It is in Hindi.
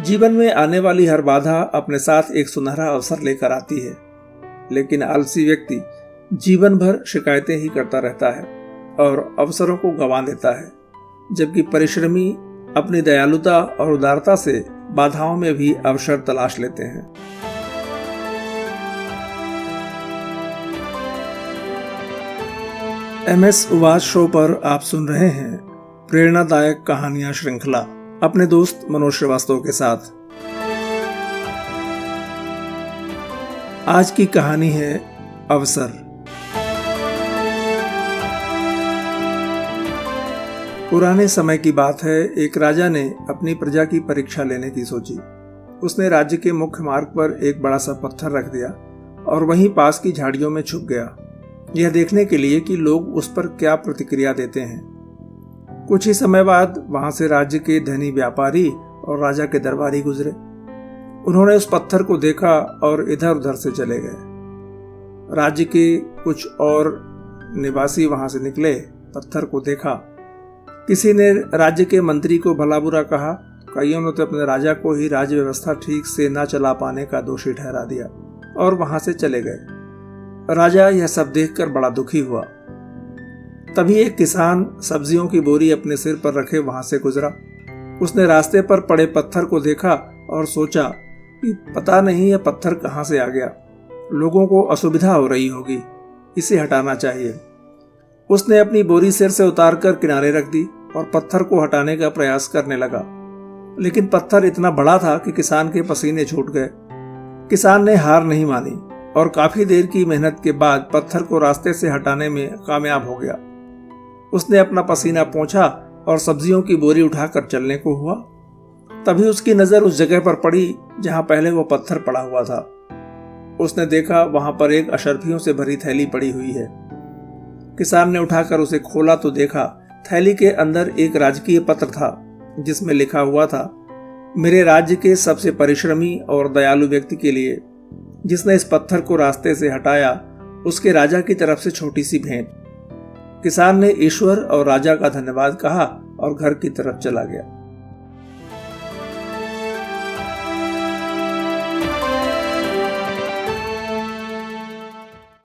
जीवन में आने वाली हर बाधा अपने साथ एक सुनहरा अवसर लेकर आती है, लेकिन आलसी व्यक्ति जीवन भर शिकायतें ही करता रहता है और अवसरों को गंवा देता है, जबकि परिश्रमी अपनी दयालुता और उदारता से बाधाओं में भी अवसर तलाश लेते हैं। MS उवाच शो पर आप सुन रहे हैं प्रेरणादायक कहानियां श्रृंखला अपने दोस्त मनोज श्रीवास्तव के साथ। आज की कहानी है अवसर। पुराने समय की बात है, एक राजा ने अपनी प्रजा की परीक्षा लेने की सोची। उसने राज्य के मुख्य मार्ग पर एक बड़ा सा पत्थर रख दिया और वहीं पास की झाड़ियों में छुप गया, यह देखने के लिए कि लोग उस पर क्या प्रतिक्रिया देते हैं। कुछ ही समय बाद वहां से राज्य के धनी व्यापारी और राजा के दरबारी गुजरे। उन्होंने उस पत्थर को देखा और इधर उधर से चले गए। राज्य के कुछ और निवासी वहां से निकले, पत्थर को देखा। किसी ने राज्य के मंत्री को भला बुरा कहा, कईयों ने तो अपने राजा को ही राज्य व्यवस्था ठीक से न चला पाने का दोषी ठहरा दिया और वहां से चले गए। राजा यह सब देखकर बड़ा दुखी हुआ। तभी एक किसान सब्जियों की बोरी अपने सिर पर रखे वहां से गुजरा। उसने रास्ते पर पड़े पत्थर को देखा और सोचा कि पता नहीं यह पत्थर कहां से आ गया, लोगों को असुविधा हो रही होगी, इसे हटाना चाहिए। उसने अपनी बोरी सिर से उतारकर किनारे रख दी और पत्थर को हटाने का प्रयास करने लगा, लेकिन पत्थर इतना बड़ा था कि किसान के पसीने छूट गए। किसान ने हार नहीं मानी और काफी देर की मेहनत के बाद पत्थर को रास्ते से हटाने में कामयाब हो गया। उसने अपना पसीना पोंछा और सब्जियों की बोरी उठाकर चलने को हुआ। तभी उसकी नजर उस जगह पर पड़ी जहां पहले वो पत्थर पड़ा हुआ था। उसने देखा वहां पर एक अशर्फियों से भरी थैली पड़ी हुई है। किसान ने उठाकर उसे खोला तो देखा थैली के अंदर एक राजकीय पत्र था, जिसमें लिखा हुआ था, मेरे राज्य के सबसे परिश्रमी और दयालु व्यक्ति के लिए, जिसने इस पत्थर को रास्ते से हटाया, उसके राजा की तरफ से छोटी सी भेंट। किसान ने ईश्वर और राजा का धन्यवाद कहा और घर की तरफ चला गया।